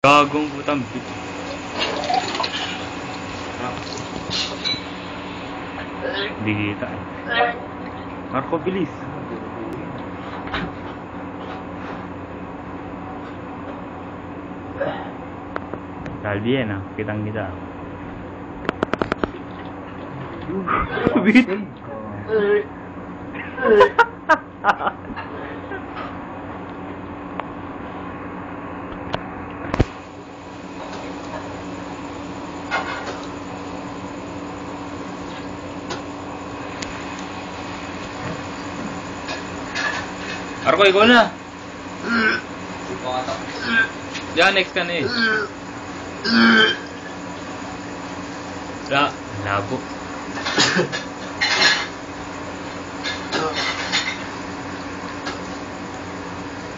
Gagong putang bit. Hindi kita eh. Marco, bilis. Salvi yan ah, kitang kita. Bit. Marco, ikaw na. Diyan, next ka na eh. Labo.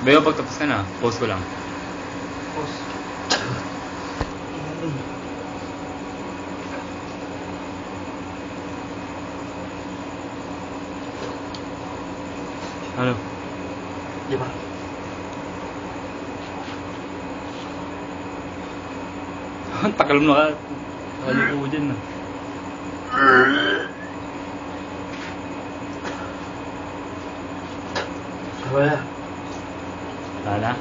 Bayo, pagtapos ka na, pause ko lang. Pause. Ano? Diba? Ang takal mo ka. Nakalipo ko dyan na. Wala. Wala?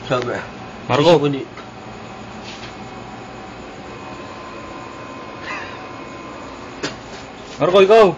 Sabi. Marco. Marco, ikaw.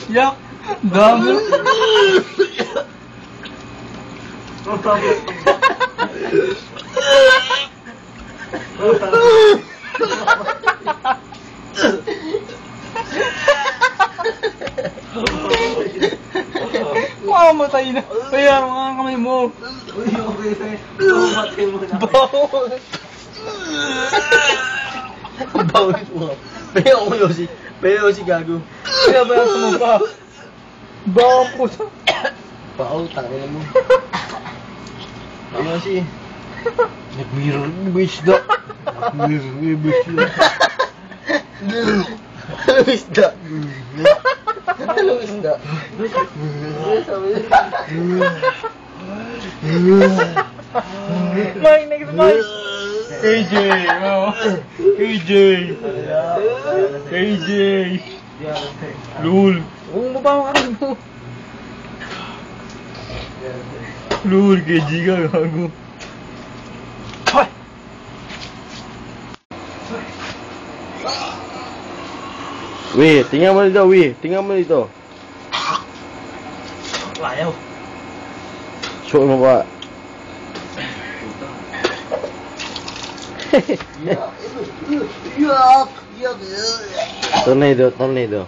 Yak! Dami! Mamamatay na! Kaya mga kamay mo! Uy, okay. Mamamatay mo na. Bawal! Bawal mo. Pero si gago. Kaya ba yung sumumpa? Bawal po sa... Pao, tangin mo. Ano si... Nag-mirror ni isda. Mirror ni isda. Ano isda? Ano isda? Mike, next Mike! KJ! Oh. KJ! Lul! Huwag mo pa makarin mo! Lul, KJ ka, gago! Wih, tinggal mo dito, tinggal mo dito. Ayaw. Show mo ba? Tornado.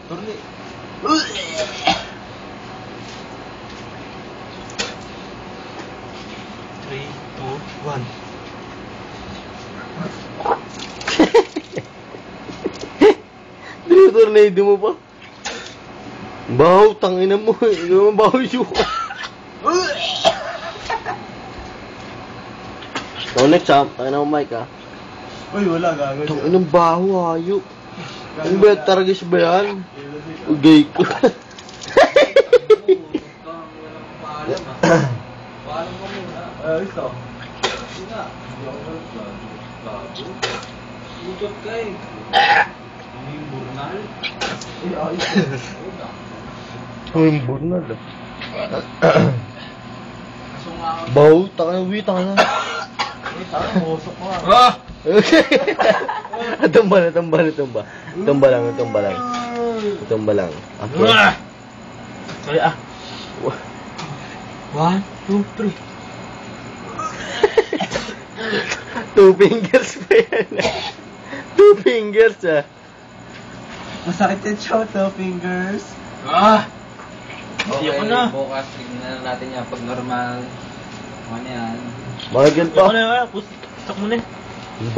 Three, two, one. Tornado mo pa? Baho, tangina mo. Yung baho yuka. Next ha, tangina mo mic ha. Uy, wala gago. Tanginang baho, hayop. Ano ba yan? Taragis ba yan? Ugay ko. Paalam mo muna. Ayos ako. Hindi nga. Hindi ako gago. Utot ka eh. Yung burnal. Ayos. Yung burnal ah. Baho, tangina, tangina. Tangina, musok mo ah. Tumba lang. Okay. Sorry ah. 1, 2, 3. 2 fingers pa yan. 2 fingers ah. Masakit yung chow, 2 fingers. Okay, Iyak na. bukas tignan natin yan pag normal. Ano yan? Mahal pa. Ano, pustak mo na.